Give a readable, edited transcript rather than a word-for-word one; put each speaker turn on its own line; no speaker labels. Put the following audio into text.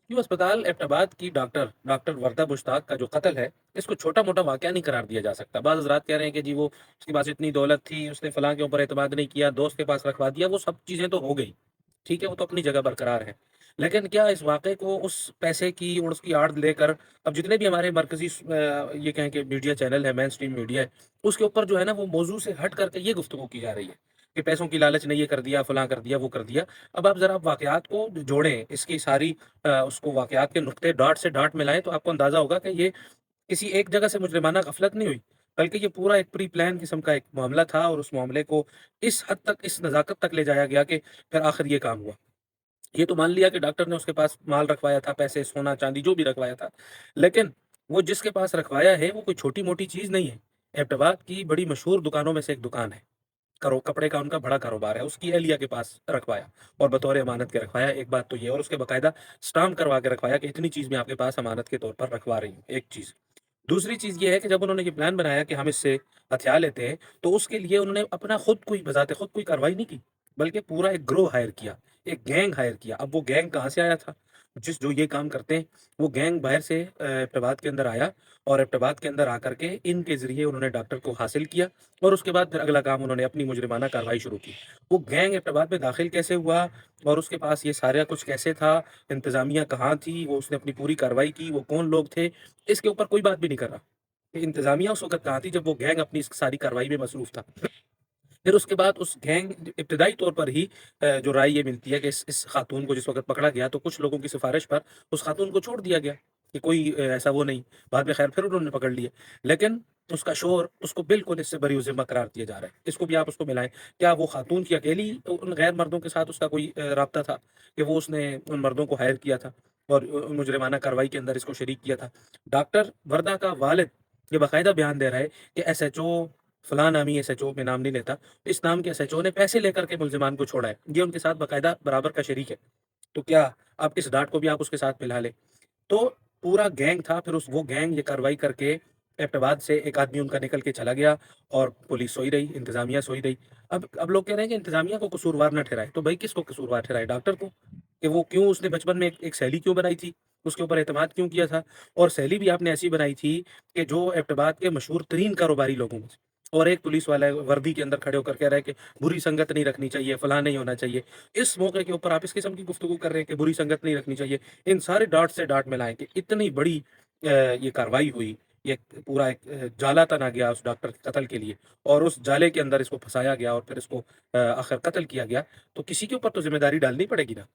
क्यों अस्पताल एबटाबाद की डॉक्टर वर्दा मुश्ताक का जो कत्ल है, इसको छोटा-मोटा वाक़या नहीं करार दिया जा सकता। बाज़ हज़रात कह रहे हैं कि जी वो उसके पास इतनी दौलत थी, उसने फलाँ के ऊपर एतमाद नहीं किया, दोस्त के पास रखवा दिया, वो सब चीज़ें तो हो गई। ठीक है, वो तो अपनी जगह बरकरार है। लेकिन क्या इस वाक़ये को उस पैसे की और उसकी आड़ लेकर अब जितने भी हमारे मरकज़ी ये कहें कि मीडिया चैनल है, मेन स्ट्रीम मीडिया है, उसके ऊपर जो है ना वो मौज़ू से हट करके ये गुफ्तगू की जा रही है कि पैसों की लालच ने ये कर दिया, फलाँ कर दिया, वो कर दिया। अब आप ज़रा वाक़यात को जोड़ें, इसकी सारी उसको वाक़यात के नुक्ते डॉट से डॉट मिलाएँ तो आपको अंदाज़ा होगा कि ये किसी एक जगह से मुजरिमाना गफ़लत नहीं हुई, बल्कि ये पूरा एक प्री प्लान किस्म का एक मामला था और उस मामले को इस हद तक, इस नज़ाकत तक ले जाया गया कि फिर आखिर ये काम हुआ। ये तो मान लिया कि डॉक्टर ने उसके पास माल रखवाया था, पैसे, सोना, चांदी जो भी रखवाया था। लेकिन वो जिसके पास रखवाया है, वो कोई छोटी-मोटी चीज़ नहीं है। एबटाबाद की बड़ी मशहूर दुकानों में से एक दुकान है। कपड़े का उनका बड़ा कारोबार है, उसकी अहलिया के पास रखवाया और बतौर अमानत के रखवाया, एक बात तो ये और उसके बाकायदा स्टाम्प करवा के रखवाया कि इतनी चीज़ मैं आपके पास अमानत के तौर पर रखवा रही हूँ, एक चीज़। दूसरी चीज़ ये है कि जब उन्होंने ये प्लान बनाया कि हम इससे हथियार लेते हैं, तो उसके लिए उन्होंने अपना खुद कोई कार्रवाई नहीं की, बल्कि पूरा एक गिरोह हायर किया, एक गैंग हायर किया। अब वो गैंग कहाँ से आया था? जो ये काम करते हैं, वो गैंग बाहर से एबटाबाद के अंदर आया और एबटाबाद के अंदर आकर के इनके ज़रिए उन्होंने डॉक्टर को हासिल किया और उसके बाद फिर अगला काम उन्होंने अपनी मुजरिमाना कार्रवाई शुरू की। वो गैंग एबटाबाद में दाखिल कैसे हुआ और उसके पास ये सारा कुछ कैसे था, इंतज़ामिया कहाँ थी, वो उसने अपनी पूरी कार्रवाई की, वो कौन लोग थे, इसके ऊपर कोई बात भी नहीं कर रहा। कि इंतज़ामिया उस वक़्त कहाँ थी जब वो गैंग अपनी इस सारी कार्रवाई में मसरूफ़ था। फिर उसके बाद उस गैंग इब्तिदाई तौर पर ही जो राय ये मिलती है कि इस खातून को जिस वक़्त पकड़ा गया तो कुछ लोगों की सिफ़ारिश पर उस खातून को छोड़ दिया गया कि कोई ऐसा वो नहीं। बाद में ख़ैर फिर उन्होंने पकड़ लिया। लेकिन उसका शौहर उसको बिल्कुल इससे बरी-ओ-ज़िम्मा करार दिया जा रहा है। इसको भी आप उसको मिलाएँ। क्या वो खातून की अकेली उन गैर मर्दों के साथ उसका कोई राब्ता था कि वो उसने उन मर्दों को हायर किया था और मुजरिमाना कार्रवाई के अंदर इसको शरीक किया था। डॉक्टर वर्दा का वालिद ये बाकायदा बयान दे रहा है कि एसएचओ फलाँ नामी एसएचओ, मैं नाम नहीं लेता, इस नाम के एसएचओ ने पैसे लेकर के मुल्ज़िमान को छोड़ा है। ये उनके साथ बाकायदा बराबर का शरीक है। तो क्या आप इस डाँट को भी आप उसके साथ मिला लें। तो पूरा गैंग था, फिर उस वो गैंग ये कार्रवाई करके एबटाबाद से एक आदमी उनका निकल के चला गया और पुलिस सोई रही, इंतज़ामिया सोई रही। अब लोग कह रहे हैं कि इंतज़ामिया को कसूरवार ना ठहराएँ, तो भई किसको कसूरवार ठहराएँ? डॉक्टर को, कि वो क्यों उसने बचपन में एक सैली क्यों बनाई थी? उसके ऊपर एतमाद क्यों किया था? और सैली भी आपने ऐसी बनाई थी कि जो एबटाबाद के मशहूर तरीन कारोबारी लोगों में से और एक पुलिस वाला है, वर्दी के अंदर खड़े होकर कह रहा है कि बुरी संगत नहीं रखनी चाहिए, फलाँ नहीं होना चाहिए। इस मौके के ऊपर आप इस किस्म की गुफ्तगू कर रहे हैं कि बुरी संगत नहीं रखनी चाहिए। इन सारे डॉट से डॉट मिलाएँ कि इतनी बड़ी ये कार्रवाई हुई, ये पूरा एक जाला तना गया उस डॉक्टर के कत्ल के लिए और उस जाले के अंदर इसको फँसाया गया और फिर इसको आखिर कत्ल किया गया, तो किसी के ऊपर तो ज़िम्मेदारी डालनी पड़ेगी ना।